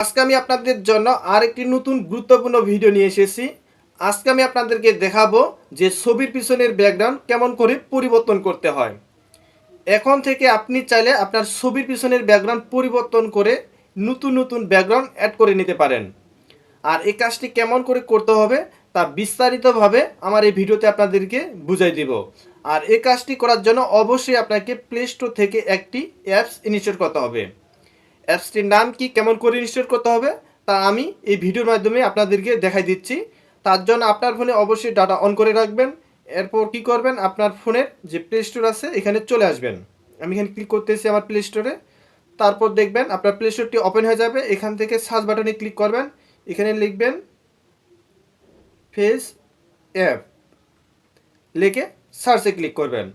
আজকে আমি আপনাদের জন্য আরেকটি নতুন গুরুত্বপূর্ণ ভিডিও নিয়ে এসেছি। আজকে আমি আপনাদেরকে দেখাবো যে ছবির পিছনের ব্যাকগ্রাউন্ড কেমন করে পরিবর্তন করতে হয়। এখন থেকে আপনি চাইলে আপনার ছবির পিছনের ব্যাকগ্রাউন্ড পরিবর্তন করে নতুন নতুন ব্যাকগ্রাউন্ড অ্যাড করে নিতে পারেন। আর এই কাজটি কেমন করে করতে হবে তা বিস্তারিতভাবে আমার এই ভিডিওতে আপনাদেরকে বুঝাই দিব। আর এই কাজটি করার জন্য অবশ্যই আপনাকে প্লে স্টোর থেকে একটি অ্যাপস ইনস্টল করতে হবে। অ্যাপসটির নাম কি, কেমন করে ইনস্টল করতে হবে তা আমি এই ভিডিওর মাধ্যমে আপনাদেরকে দেখাই দিচ্ছি। তার জন্য আপনার ফোনে অবশ্যই ডাটা অন করে রাখবেন। এরপর কি করবেন, আপনার ফোনের যে প্লে স্টোর আছে এখানে চলে আসবেন। আমি এখানে ক্লিক করতেছি আমার প্লে স্টোরে। তারপর দেখবেন আপনার প্লে স্টোরটি ওপেন হয়ে যাবে। এখান থেকে সার্চ বাটনে ক্লিক করবেন, এখানে লিখবেন ফেস অ্যাপ, লিখে সার্চে ক্লিক করবেন।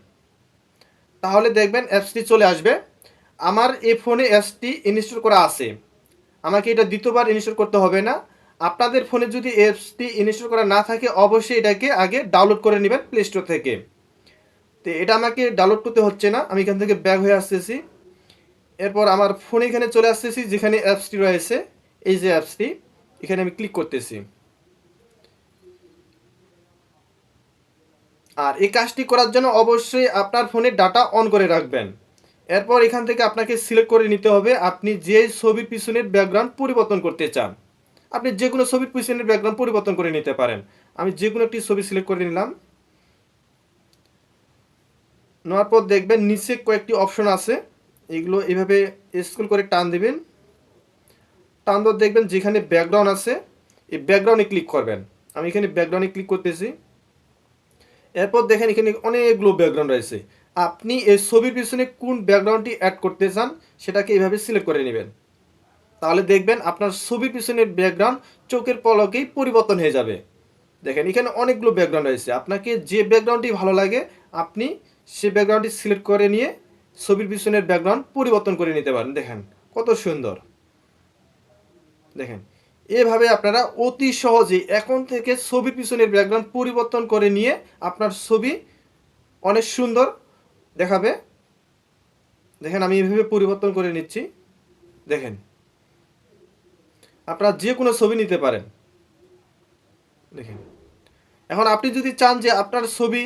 তাহলে দেখবেন অ্যাপসটি চলে আসবে। আমার এই ফোনে অ্যাপসটি ইনস্টল করা আছে, আমাকে এটা দ্বিতীয়বার ইনস্টল করতে হবে না। আপনাদের ফোনে যদি অ্যাপসটি ইনস্টল করা না থাকে অবশ্যই এটাকে আগে ডাউনলোড করে নেবেন প্লে স্টোর থেকে। তো এটা আমাকে ডাউনলোড করতে হচ্ছে না, আমি এখান থেকে ব্যাক হয়ে আসতেছি। এরপর আমার ফোনে এখানে চলে আসতেছি, যেখানে অ্যাপসটি রয়েছে এই যে অ্যাপসটি, এখানে আমি ক্লিক করতেছি। আর এই কাজটি করার জন্য অবশ্যই আপনার ফোনে ডাটা অন করে রাখবেন। এরপর এখান থেকে আপনাকে সিলেক্ট করে নিতে হবে আপনি যে ছবির পিছনের ব্যাকগ্রাউন্ড পরিবর্তন করতে চান। আপনি যে কোনো ছবির পিছনের ব্যাকগ্রাউন্ড পরিবর্তন করে নিতে পারেন। আমি যে কোনো একটি ছবি সিলেক্ট করে নিলাম। নেওয়ার পর দেখবেন নিচে কয়েকটি অপশন আছে, এগুলো এইভাবে স্ক্রল করে টান দিবেন। টান দিয়ে দেখবেন যেখানে ব্যাকগ্রাউন্ড আছে এই ব্যাকগ্রাউন্ডে ক্লিক করবেন। আমি এখানে ব্যাকগ্রাউন্ডে ক্লিক করতেছি। এরপর দেখেন এখানে অনেকগুলো ব্যাকগ্রাউন্ড রয়েছে। আপনি এই ছবির পিছনে কোন ব্যাকগ্রাউন্ডটি অ্যাড করতে চান সেটাকে এইভাবে সিলেক্ট করে নেবেন। তাহলে দেখবেন আপনার ছবির পিছনের ব্যাকগ্রাউন্ড চোখের পলকেই পরিবর্তন হয়ে যাবে। দেখেন এখানে অনেকগুলো ব্যাকগ্রাউন্ড রয়েছে, আপনাকে যে ব্যাকগ্রাউন্ডটি ভালো লাগে আপনি সে ব্যাকগ্রাউন্ডটি সিলেক্ট করে নিয়ে ছবির পিছনের ব্যাকগ্রাউন্ড পরিবর্তন করে নিতে পারেন। দেখেন কত সুন্দর। দেখেন এভাবে আপনারা অতি সহজেই এখন থেকে ছবির পিছনের ব্যাকগ্রাউন্ড পরিবর্তন করে নিয়ে আপনার ছবি অনেক সুন্দর দেখাবে। দেখেন আমি এভাবে পরিবর্তন করে নিচ্ছি। দেখেন আপনারা যে কোনো ছবি নিতে পারেন। দেখেন এখন আপনি যদি চান যে আপনার ছবি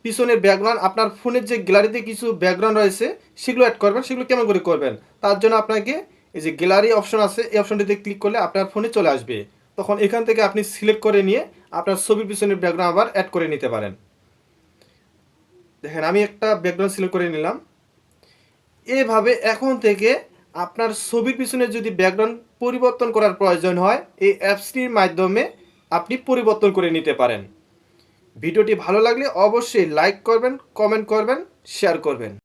পিছনের ব্যাকগ্রাউন্ড আপনার ফোনের যে গ্যালারিতে কিছু ব্যাকগ্রাউন্ড রয়েছে সেগুলো অ্যাড করবেন, সেগুলো কেমন করে করবেন তার জন্য আপনাকে এই যে গ্যালারি অপশন আছে এই অপশনটিতে ক্লিক করলে আপনার ফোনে চলে আসবে। তখন এখান থেকে আপনি সিলেক্ট করে নিয়ে আপনার ছবির পিছনের ব্যাকগ্রাউন্ড আবার অ্যাড করে নিতে পারেন। দেখেন আমি একটা ব্যাকগ্রাউন্ড সিলেক্ট করে নিলাম। এভাবে এখন থেকে আপনার ছবির পিছনে যদি ব্যাকগ্রাউন্ড পরিবর্তন করার প্রয়োজন হয় এই অ্যাপসটির মাধ্যমে আপনি পরিবর্তন করে নিতে পারেন। ভিডিওটি ভালো লাগলে অবশ্যই লাইক করবেন, কমেন্ট করবেন, শেয়ার করবেন।